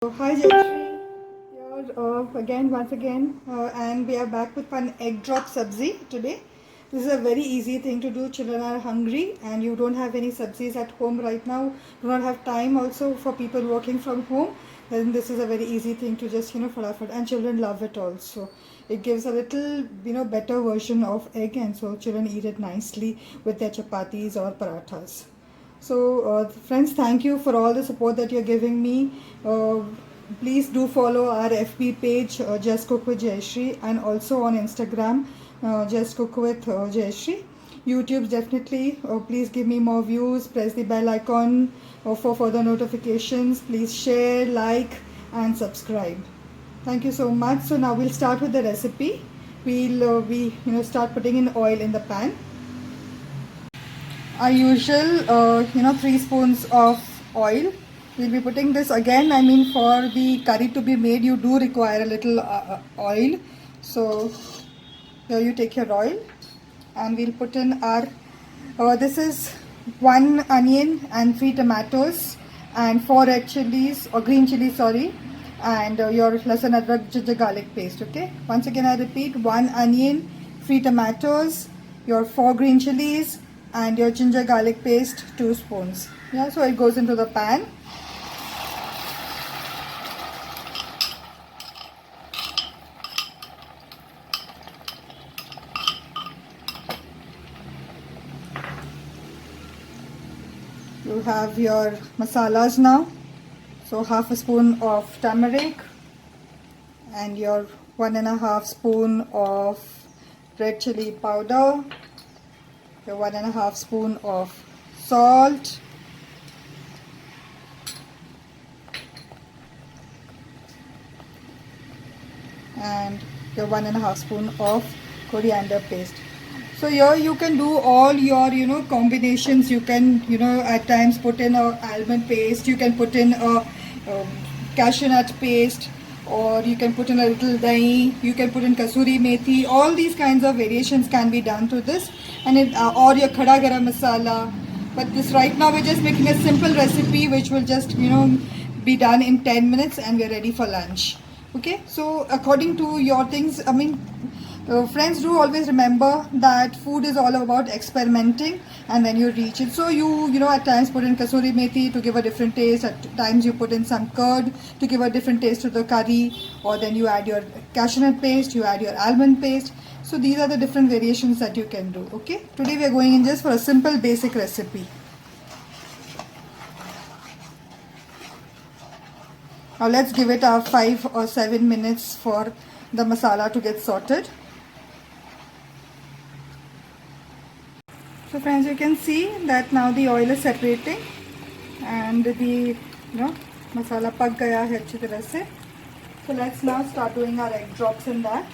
Hi Jayashree, here once again, and we are back with one egg drop sabzi today. This is a very easy thing to do. Children are hungry, and you don't have any sabzis at home right now. Do not have time also for people working from home. Then this is a very easy thing to just falafel, and children love it also. It gives a little better version of egg, and so children eat it nicely with their chapatis or parathas. So, friends, thank you for all the support that you're giving me. Please do follow our FB page, Just Cook with Jayashree, and also on Instagram, Just Cook with Jayashree. YouTube, definitely. Please give me more views. Press the bell icon for further notifications. Please share, like, and subscribe. Thank you so much. So now we'll start with the recipe. We'll start putting in oil in the pan. Our usual 3 spoons of oil. We'll be putting this again. I mean, for the curry to be made, you do require a little oil. So here you take your oil, and we'll put in our this is 1 onion and 3 tomatoes and 4 red chilies or green chilies, sorry, and your lasan adrak ginger garlic paste. Okay, once again I repeat, 1 onion, 3 tomatoes, your 4 green chilies, and your ginger garlic paste, 2 spoons. Yeah, so it goes into the pan. You have your masalas now. So half a spoon of turmeric and your 1.5 spoon of red chili powder, your 1.5 spoon of salt, and your 1.5 spoon of coriander paste. So here you can do all your combinations. You can at times put in a almond paste, you can put in a cashew nut paste, or you can put in a little dahi, you can put in kasuri methi. All these kinds of variations can be done to this, and or your khada garam masala. But this right now we're just making a simple recipe which will just be done in 10 minutes, and we're ready for lunch. Okay, so according to your things, I mean, friends, do always remember that food is all about experimenting, and then you reach it. So you at times put in kasuri methi to give a different taste. At times you put in some curd to give a different taste to the curry, or then you add your cashew nut paste, you add your almond paste. So these are the different variations that you can do. Okay, today we are going in just for a simple basic recipe. Now let's give it 5 or 7 minutes for the masala to get sorted. So friends, you can see that now the oil is separating, and the masala pak gaya hai achhi tarah se. So let's now start doing our egg drops in that.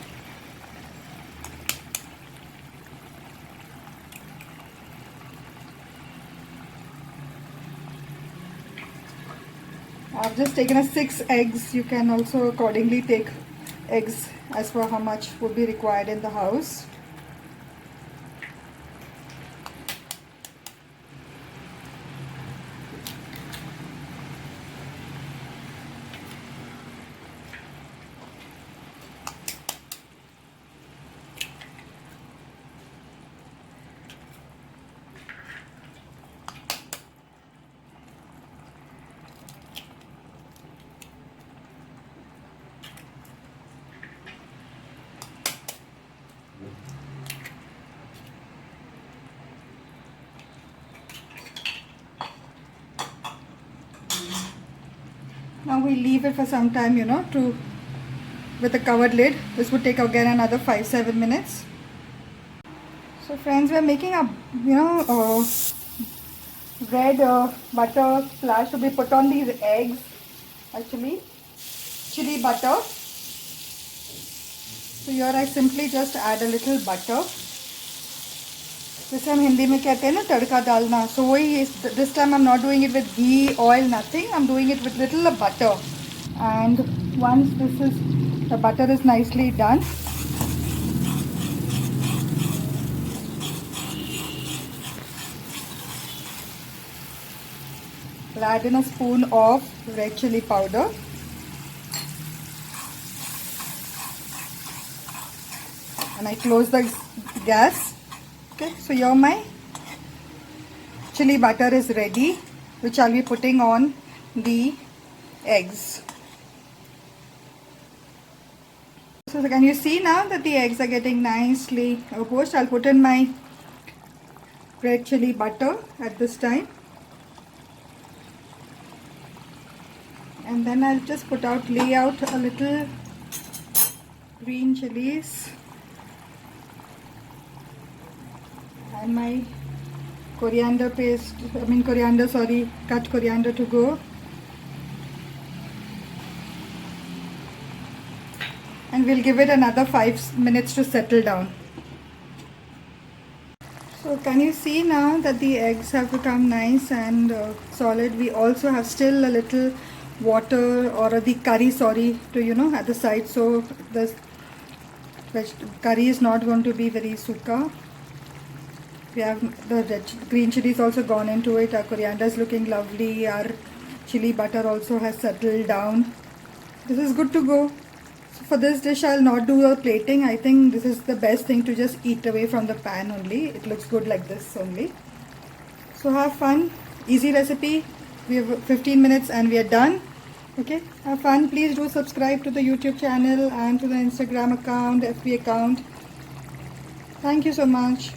I've just taken 6 eggs. You can also accordingly take eggs as per how much would be required in the house. Now we leave it for some time, with a covered lid. This would take again another 5-7 minutes. So friends, we are making a red butter splash to be put on these eggs. Actually, chili butter. So here I simply just add a little butter. जैसे हम हिंदी में कहते हैं ना तड़का डालना, so वही this time I'm not doing it with ghee, oil, nothing. I'm doing it with little butter. And once the butter is nicely done, I'll add in a spoon of red chili powder. and I close the gas. Okay, so here my chili butter is ready, which I'll be putting on the eggs. So can you see now that the eggs are getting nicely poached? I'll put in my red chili butter at this time, and then I'll just lay out a little green chilies and my coriander paste, cut coriander to go. And we'll give it another 5 minutes to settle down. So can you see now that the eggs have become nice and solid? We also have still a little water or the curry, to at the side, so the curry is not going to be very suka. We have the green chili is also gone into it. Our coriander is looking lovely. Our chili butter also has settled down. This is good to go. So for this dish, I'll not do a plating. I think this is the best thing to just eat away from the pan only. It looks good like this only. So have fun. Easy recipe. We have 15 minutes and we are done. Okay, have fun. Please do subscribe to the YouTube channel and to the Instagram account, FB account. Thank you so much.